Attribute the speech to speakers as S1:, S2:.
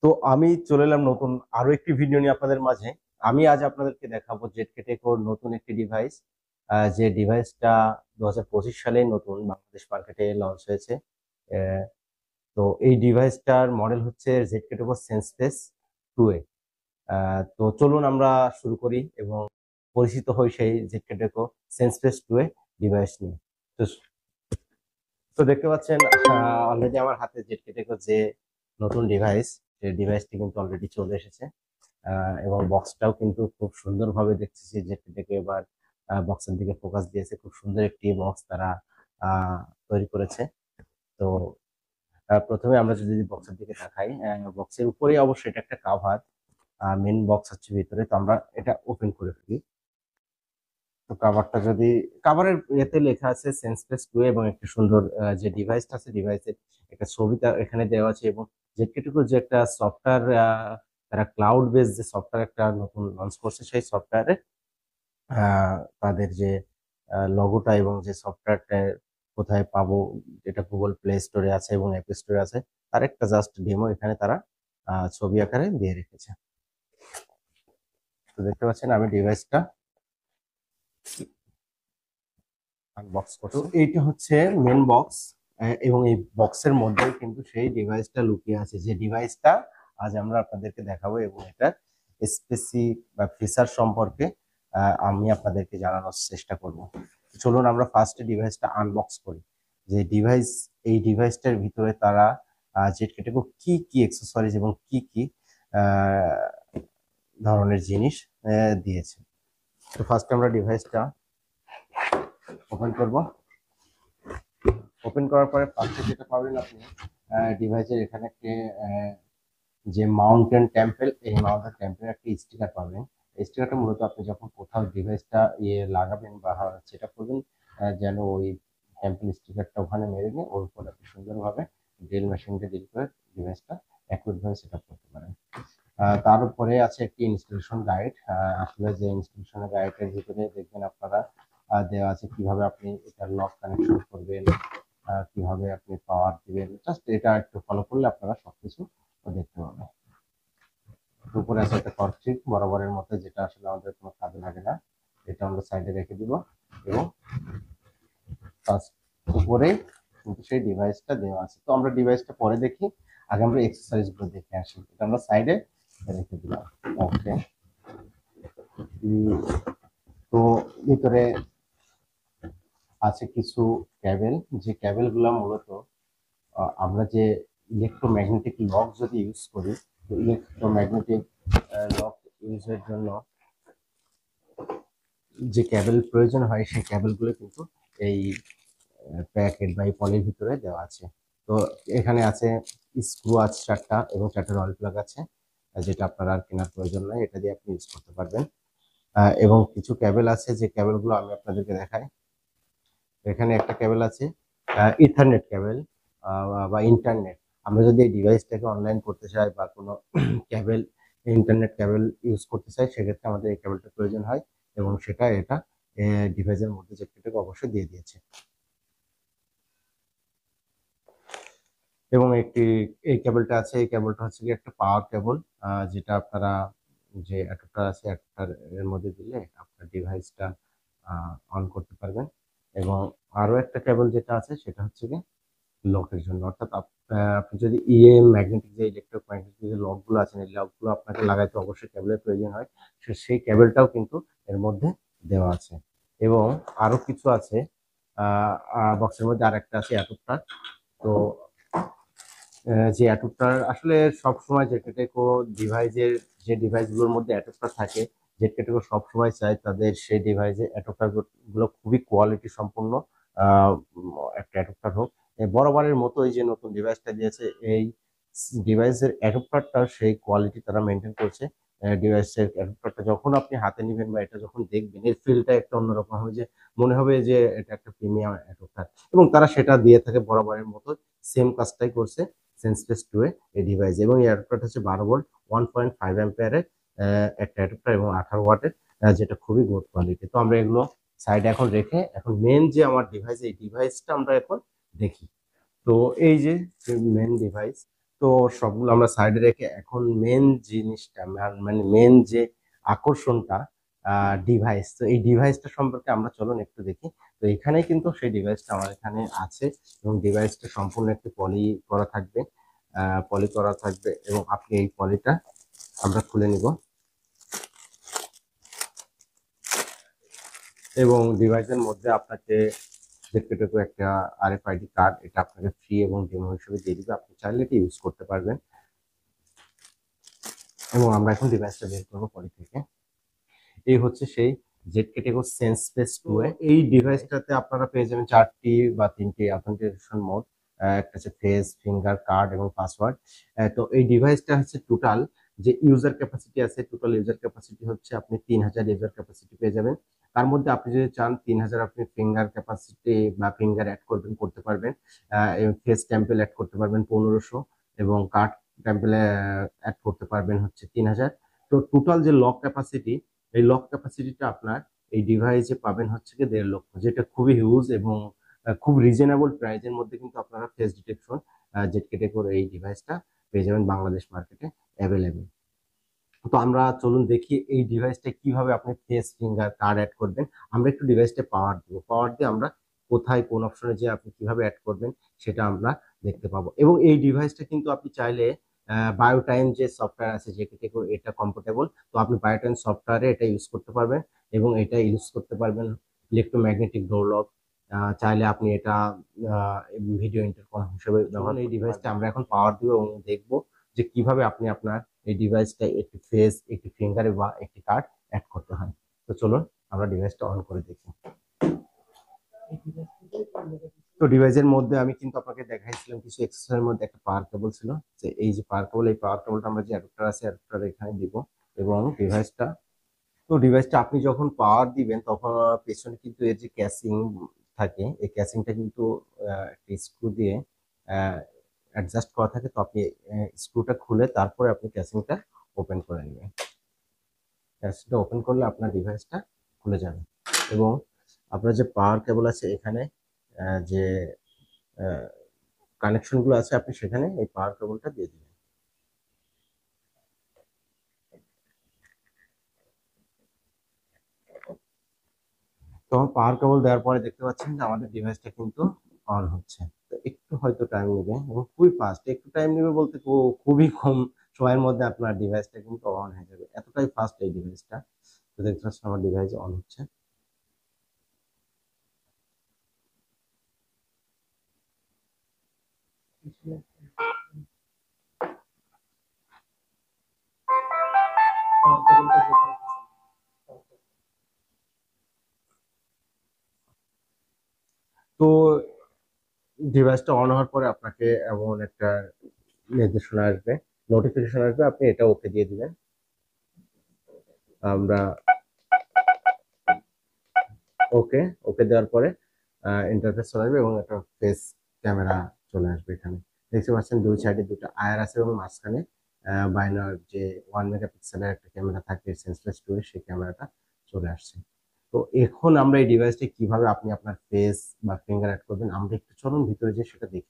S1: তো আমি চলে এলাম নতুন আরো একটি ভিডিও নিয়ে আপনাদের মাঝে। আমি আজ আপনাদেরকে দেখাবো জেটকে টেকোর নতুন একটি ডিভাইস, যে ডিভাইসটা 2025 সালে নতুন বাংলাদেশ মার্কেটে লঞ্চ হয়েছে। আহ, তো এই ডিভাইসটার মডেল হচ্ছে জেটকে টেকো সেন্সপ্লেস 2A। তো চলুন আমরা শুরু করি এবং পরিচিত হই সেই জেটকে টেকো সেন্সপ্লেস 2A ডিভাইস নিয়ে। তো তো দেখতে পাচ্ছেন অলরেডি আমার হাতে জেটকে টেকো যে নতুন ডিভাইস, সেই ডিভাইসটি কিন্তু অলরেডি চলে এসেছে। এবং বক্সটাও কিন্তু খুব সুন্দরভাবে দেখতেছি যে থেকে এবার বক্সের দিকে ফোকাস দিয়েছে। খুব সুন্দর একটি বক্স তারা আহ, তৈরি করেছে। তো প্রথমে আমরা যদি বক্সের দিকে তাকাই, বক্সের উপরে অবশ্যই এটা একটা কাভার, মেন বক্স হচ্ছে ভিতরে। তো আমরা এটা ওপেন করে ফেলি। তো কাভারটা যদি, কাভারের এতে লেখা আছে সেন্সপ্লেস 2 এবং একটা সুন্দর যে ডিভাইসটা আছে ডিভাইসের একটা ছবি এখানে দেওয়া আছে। এবং জেটকেটুকু যে একটা সফটওয়্যার, তারা ক্লাউড বেস যে সফটওয়্যার একটা নতুন লঞ্চ করছে, সেই সফটওয়্যারে তাদের যে লগোটা এবং যে সফটওয়্যারটা কোথায় পাবো, যেটা গুগল প্লে স্টোরে আছে এবং অ্যাপ স্টোরে আছে, তার একটা জাস্ট ডেমো এখানে তারা ছবি আকারে দিয়ে রেখেছে। তো দেখতে পাচ্ছেন আমি ডিভাইসটা আনবক্স করছি। তো এইটা হচ্ছে মেন বক্স, এবং এই বক্সের মধ্যে কিন্তু সেই ডিভাইসটা লুকিয়ে আছে, যে ডিভাইসটা আজ আমরা আপনাদেরকে দেখাবো। এবং এটার স্পেসিফিক বা ফিচার সম্পর্কে আমি আপনাদেরকে জানানোর চেষ্টা করব। চলুন আমরা ফার্স্টে ডিভাইসটা আনবক্স করি। যে ডিভাইস, এই ডিভাইসটার ভিতরে তারা জেটকেটেকো কি কি অ্যাক্সেসরিজ এবং কি কি আহ, ধরনের জিনিস দিয়েছে। তো ফার্স্টে আমরা ডিভাইসটা ওপেন করব। ওপেন করার পরে ফার্স্টে যেটা পাবেন আপনি, ডিভাইসের এখানে একটি যে মাউন্টেন টেম্পল, এই মাউন্টেন টেম্পলের একটি স্টিকার পাবেন। এই স্টিকারটা মূলত আপনি যখন কোথাও ডিভাইসটা লাগাবেন বা সেট আপ করবেন, যেন ওই টেম্পল স্টিকারটা ওখানে মেরে নিয়ে ওর উপর আপনি সুন্দরভাবে ড্রিল মেশিনটা ডিল করে ডিভাইসটা অ্যাকুরেটভাবে সেট আপ করতে পারেন। তার উপরে আছে একটি ইনস্টলেশন গাইড। আসলে যে ইনস্টলেশন গাইডের ভিতরে দেখবেন আপনারা দেওয়া আছে কিভাবে আপনি এটা লক কানেকশন করবেন, কিভাবে আপনি পাওয়ার দিবেন। জাস্ট এটা একটু ফলো করলে আপনারা সবকিছু দেখতে পাবেন। উপরে আছে একটা কর্তৃক বরাবরের মতো, যেটা আসলে আমাদের কোনো কাজে লাগে না, এটা আমরা সাইডে রেখে দিব। এবং ফার্স্ট উপরে কিন্তু সেই ডিভাইসটা দেওয়া আছে। তো আমরা ডিভাইসটা পরে দেখি, আগে আমরা এক্সারসাইজ গুলো দেখে আসি। এটা আমরা সাইডে রেখে দিলাম। ওকে। তো ভিতরে আছে কিছু ক্যাবেল, যে ক্যাবেল গুলা মূলত আমরা যে ইলেকট্রোম্যাগনেটিক লক যদি ইউজ করি, তো ইলেকট্রোম্যাগনেটিক লক ইউজের জন্য যে ক্যাবেল প্রয়োজন হয়, সেই ক্যাবেলগুলো কিন্তু এই প্যাকেট বা এই পলির ভিতরে দেওয়া আছে। তো এখানে আছে স্ক্রু আছে 4টা এবং 4টা রড প্লাগ আছে, যেটা আপনার আর কেনার প্রয়োজন নাই, এটা দিয়ে আপনি ইউজ করতে পারবেন। এবং কিছু ক্যাবেল আছে, যে ক্যাবেলগুলো আমি আপনাদেরকে দেখাই। এখানে একটা ক্যাবেল আছে ইথারনেট ক্যাবেল বা ইন্টারনেট। আমরা যদি এই ডিভাইসটাকে অনলাইন করতে চাই বা কোনো ক্যাবেল, ইন্টারনেট ক্যাবেল ইউজ করতে চাই, সেক্ষেত্রে আমাদের এই ক্যাবেলটা প্রয়োজন হয়। এবং সেটা এটা ডিভাইসের মধ্যে যেটাকে অবশ্যই দিয়ে দিয়েছে। এবং একটি এই কেবলটা আছে, এই কেবলটা হচ্ছে কি একটা পাওয়ার কেবল, যেটা আপনারা যে অ্যাডাপ্টার আছে অ্যাডাপ্টার এর মধ্যে দিলে আপনার ডিভাইসটা অন করতে পারবেন। এবং আরো একটা কেবল যেটা আছে সেটা হচ্ছে কি লকের জন্য, অর্থাৎ আপনি যদি ম্যাগনেটিক যে ইলেকট্রোম্যাগনেটিক যে লক গুলো আছে, এই লক গুলো আপনাকে লাগাইতে অবশ্যই কেবলের প্রয়োজন হয়। সেই কেবলটাও কিন্তু এর মধ্যে দেওয়া আছে। এবং আরো কিছু আছে, বক্সের মধ্যে আরেকটা আছে অ্যাডাপ্টার। তো যে অ্যাডাপ্টার আসলে সব সময় জেটকেটেকো ডিভাইসের, যে ডিভাইসগুলোর মধ্যে অ্যাডাপ্টার থাকে, জেটকেটেকো সব সময় চায় তাদের সেই ডিভাইসে অ্যাডাপ্টার গুলো খুবই কোয়ালিটি সম্পন্ন একটা অ্যাডাপ্টার হোক। বরাবরের মতো এই যে নতুন ডিভাইসটা দিয়েছে, এই ডিভাইসের অ্যাডাপ্টারটা সেই কোয়ালিটি তারা মেনটেন করছে। ডিভাইসের অ্যাডাপ্টারটা যখন আপনি হাতে নেবেন বা এটা যখন দেখবেন, এর ফিলটা একটা অন্যরকম হবে, যে মনে হবে যে এটা একটা প্রিমিয়াম অ্যাডাপ্টার। এবং তারা সেটা দিয়ে থাকে বরাবরের মতো, সেম কাজটাই করছে সেন্সপ্লেস 2 এই ডিভাইস। এবং এই অ্যাডাপ্টারটা হচ্ছে 12 ভোল্ট 1.5 অ্যাম্পিয়ারের একটা অ্যাডাপ্টার এবং 18 ওয়াটের, যেটা খুবই গুড কোয়ালিটি। তো আমরা এগুলো সাইডে এখন রেখে এখন মেন যে আমার ডিভাইস, এই ডিভাইসটা আমরা এখন দেখি। তো এই যে মেন ডিভাইস, তো সবগুলো আমরা সাইডে রেখে এখন মেন জিনিসটা মানে মেন যে আকর্ষণটা ডিভাইস, তো এই ডিভাইসটা সম্পর্কে আমরা চলুন একটু দেখি। তো এখানে কিন্তু সেই ডিভাইসটা আমার এখানে আছে এবং ডিভাইসটা সম্পূর্ণ একটি পলি করা থাকবে, পলি করা থাকবে এবং আপনি এই পলিটা আমরা খুলে নিব এবং ডিভাইসের মধ্যে আপনাকে জেটকেটেকো একটা RFID কার্ড, এটা আপনাকে ফ্রি এবং ডেমো হিসেবে দিয়ে দিবে, আপনি চাইলে এটা ইউজ করতে পারবেন। এবং আমরা এখন ডিভাইসটা বের করবো পলি থেকে। এই হচ্ছে সেই জেটকেটেকো সেন্সপ্লেস 2 এ এই ডিভাইসটাতে আপনারা পেয়ে যাবেন 4টি বা 3টি অথেন্টিকেশন মোড, একটা হচ্ছে ফেস, ফিঙ্গার, কার্ড এবং পাসওয়ার্ড। তো এই ডিভাইসটা হচ্ছে টোটাল যে ইউজার ক্যাপাসিটি আছে, টোটাল ইউজার ক্যাপাসিটি হচ্ছে আপনি 3000 ইউজার ক্যাপাসিটি পেয়ে যাবেন। তার মধ্যে আপনি যদি চান 3000 আপনি ফিঙ্গার ক্যাপাসিটি বা ফিঙ্গার অ্যাড করতে পারবেন, ফেস টেম্পল অ্যাড করতে পারবেন 1500 এবং কার্ড টেম্পল অ্যাড করতে পারবেন হচ্ছে 3000। তো টোটাল যে লক ক্যাপাসিটি, এই লক ক্যাপাসিটিটা আপনার এই ডিভাইসে পাবেন হচ্ছে কি 1.5 লক্ষ, যেটা খুবই হিউজ এবং খুব রিজনেবল প্রাইজের মধ্যে কিন্তু আপনারা ফেস ডিটেকশন জেটকেটেকোর এই ডিভাইসটা পেয়ে যাবেন বাংলাদেশ মার্কেটে অ্যাভেলেবেল। তো আমরা চলুন দেখি এই ডিভাইসটা কিভাবে আপনি ফেস, ফিঙ্গার, কার্ড অ্যাড করবেন। আমরা একটু ডিভাইসটা পাওয়ার দিব, পাওয়ার দিয়ে আমরা কোথায় কোন অপশনে যে আপনি কিভাবে অ্যাড করবেন সেটা আমরা দেখতে পাবো। এবং এই ডিভাইসটা কিন্তু আপনি চাইলে বায়োটাইম যে সফটওয়্যার আছে জেটকেটেকো, এটা কমফোর্টেবল, তো আপনি বায়োটাইম সফটওয়্যারে এটা ইউজ করতে পারবেন এবং এটা ইউজ করতে পারবেন ইলেকট্রোম্যাগনেটিক ডোর লক। চাইলে আপনি এটা ভিডিও ইন্টারকম হিসেবে ব্যবহার। এই ডিভাইসটা আমরা এখন পাওয়ার দিব এবং দেখবো যে কিভাবে আপনি আপনার এই ডিভাইসটা একটি ফেস, একটি ফিঙ্গার বা একটি কার্ড অ্যাড করতে হয়। তো চলুন আমরা ডিভাইসটা অন করে দেখি। তো ডিভাইসের মধ্যে আমি কিন্তু আপনাকে দেখাইছিলাম কিছু এক্সেসরির মধ্যে একটা পাওয়ার কেবল ছিল, যে এই যে পাওয়ার কেবল, এই পাওয়ার কেবলটা আমরা যে অ্যাডাপ্টার আছে অ্যাডাপ্টার এখানে দিব এবং ডিভাইসটা আপনি যখন পাওয়ার দিবেন তখন পেছনে কিন্তু এর যে ক্যাসিং থাকে, এই ক্যাসিংটা কিন্তু একটা স্ক্রু দিয়ে অ্যাডজাস্ট করা থাকে। তো আপনি স্ক্রুটা খুলে তারপরে আপনি ক্যাসিংটা ওপেন করে নেবেন। ক্যাসিংটা ওপেন করলে আপনার ডিভাইসটা খুলে যাবে এবং আপনার যে পাওয়ার কেবল আছে এখানে যে কানেকশন গুলো আছে আপনি সেখানে এই পাওয়ার কেবলটা দিয়ে দিবেন। তো পাওয়ার কেবল দেওয়ার পরে দেখতে পাচ্ছেন যে আমাদের ডিভাইসটা কিন্তু অন হচ্ছে। তো একটু হয়তো টাইম নেবে এবং খুবই ফাস্ট, একটু টাইম নেবে বলতে খুবই কম সময়ের মধ্যে আপনার ডিভাইসটা কিন্তু অন হয়ে যাবে, এতটাই ফাস্ট এই ডিভাইসটা। তো দেখতে পাচ্ছেন আমার ডিভাইস অন হচ্ছে। তো ডিভাইসটা অন হওয়ার পরে আপনাকে এমন একটা নির্দেশনা আসবে, নোটিফিকেশন আসবে, আপনি এটা ওকে দিয়ে দিবেন। আমরা ওকে ওকে দেওয়ার পরে ইন্টারফেস চলে আসবে এবং একটা ফেস ক্যামেরা চলে আসবে। এখানে দেখতে পাচ্ছেন দুই সাইডে দুটো আয়ার আছে এবং মাঝখানে বাইনার যে 1 মেগাপিক্সেলের একটা ক্যামেরা থাকে সেন্সলেস 2 এর, সেই ক্যামেরাটা চলে আসছে। তো এখন আমরা এই ডিভাইসটা কিভাবে আপনি আপনার ফেস বা ফিঙ্গার অ্যাড করবেন আমরা একটু চলুন ভিতরে যে সেটা দেখে